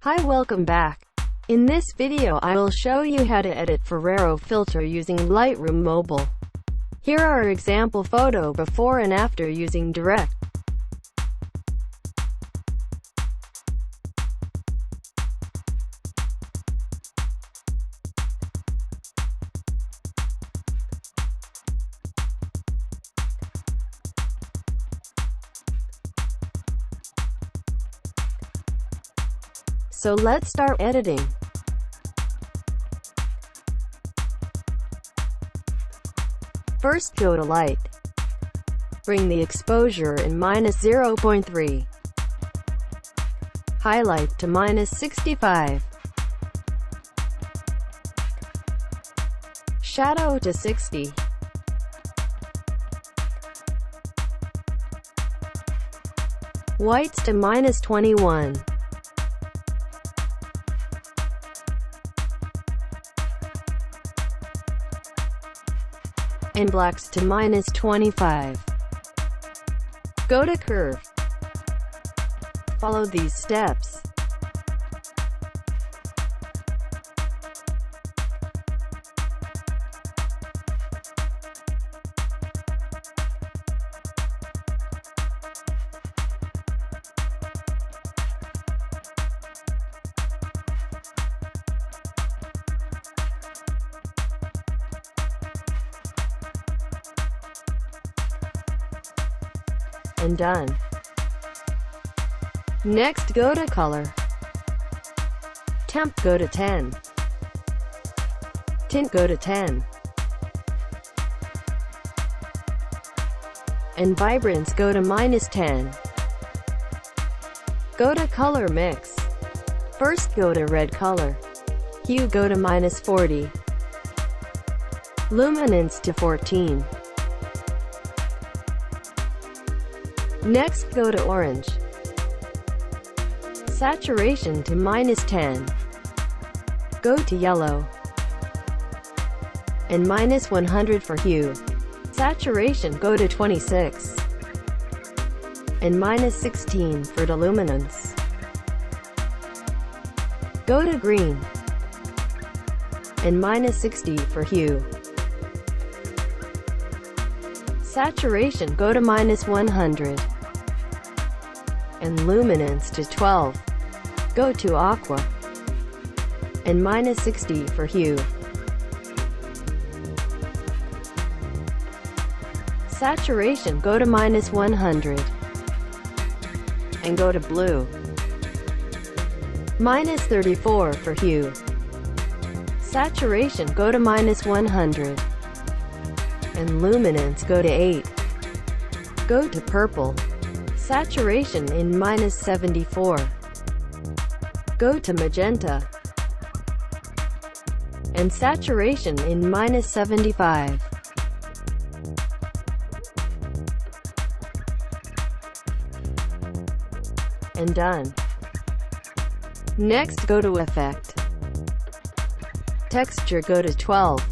Hi, welcome back. In this video I will show you how to edit FERRERO filter using Lightroom Mobile. Here are example photo before and after using Direct. So let's start editing. First go to Light. Bring the exposure in -0.3. Highlight to -65. Shadow to 60. Whites to -21. And blacks to -25. Go to Curve. Follow these steps. And done. Next go to Color. Temp go to 10. Tint go to 10. And Vibrance go to -10. Go to Color Mix. First go to Red Color. Hue go to -40. Luminance to 14. Next go to Orange. Saturation to -10. Go to Yellow. And -100 for Hue. Saturation go to 26. And -16 for the Luminance. Go to Green. And -60 for Hue. Saturation go to -100. And Luminance to 12. Go to Aqua. And -60 for Hue. Saturation go to -100. And go to Blue. -34 for Hue. Saturation go to -100. And Luminance go to 8. Go to Purple. Saturation in -74. Go to Magenta. And saturation in -75. And done. Next go to Effect. Texture go to 12.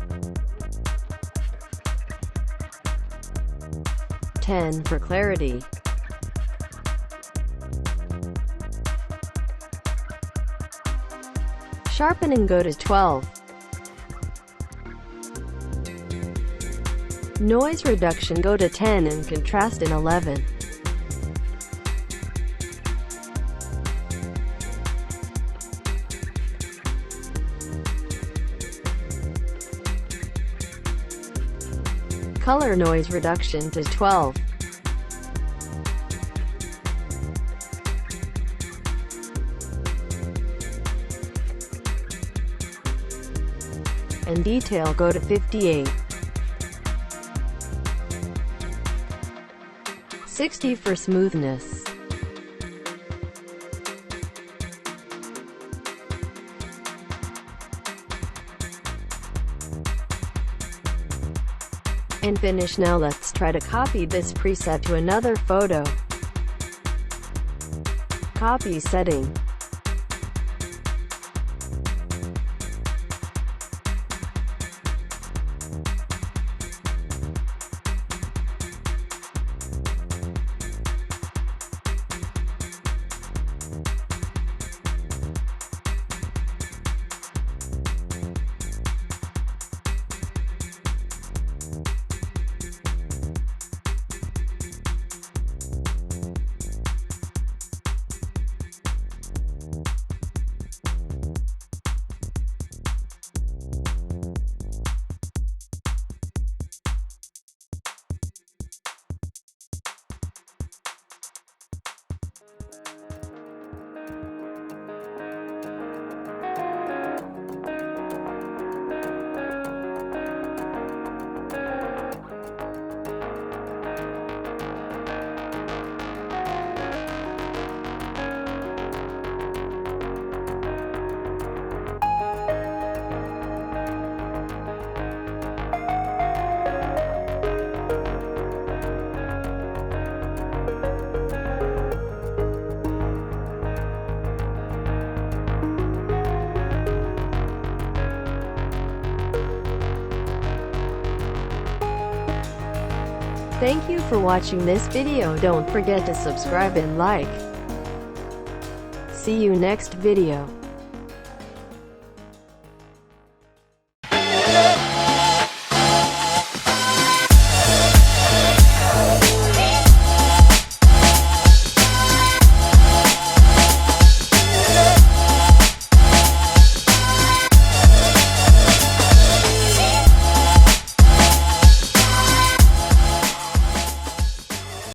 10 for clarity. Sharpening go to 12. Noise reduction go to 10 and contrast in 11. Color noise reduction to 12. And detail go to 58. 60 for smoothness. And finish. Now let's try to copy this preset to another photo. Copy setting. Thank you for watching this video. Don't forget to subscribe and like. See you next video.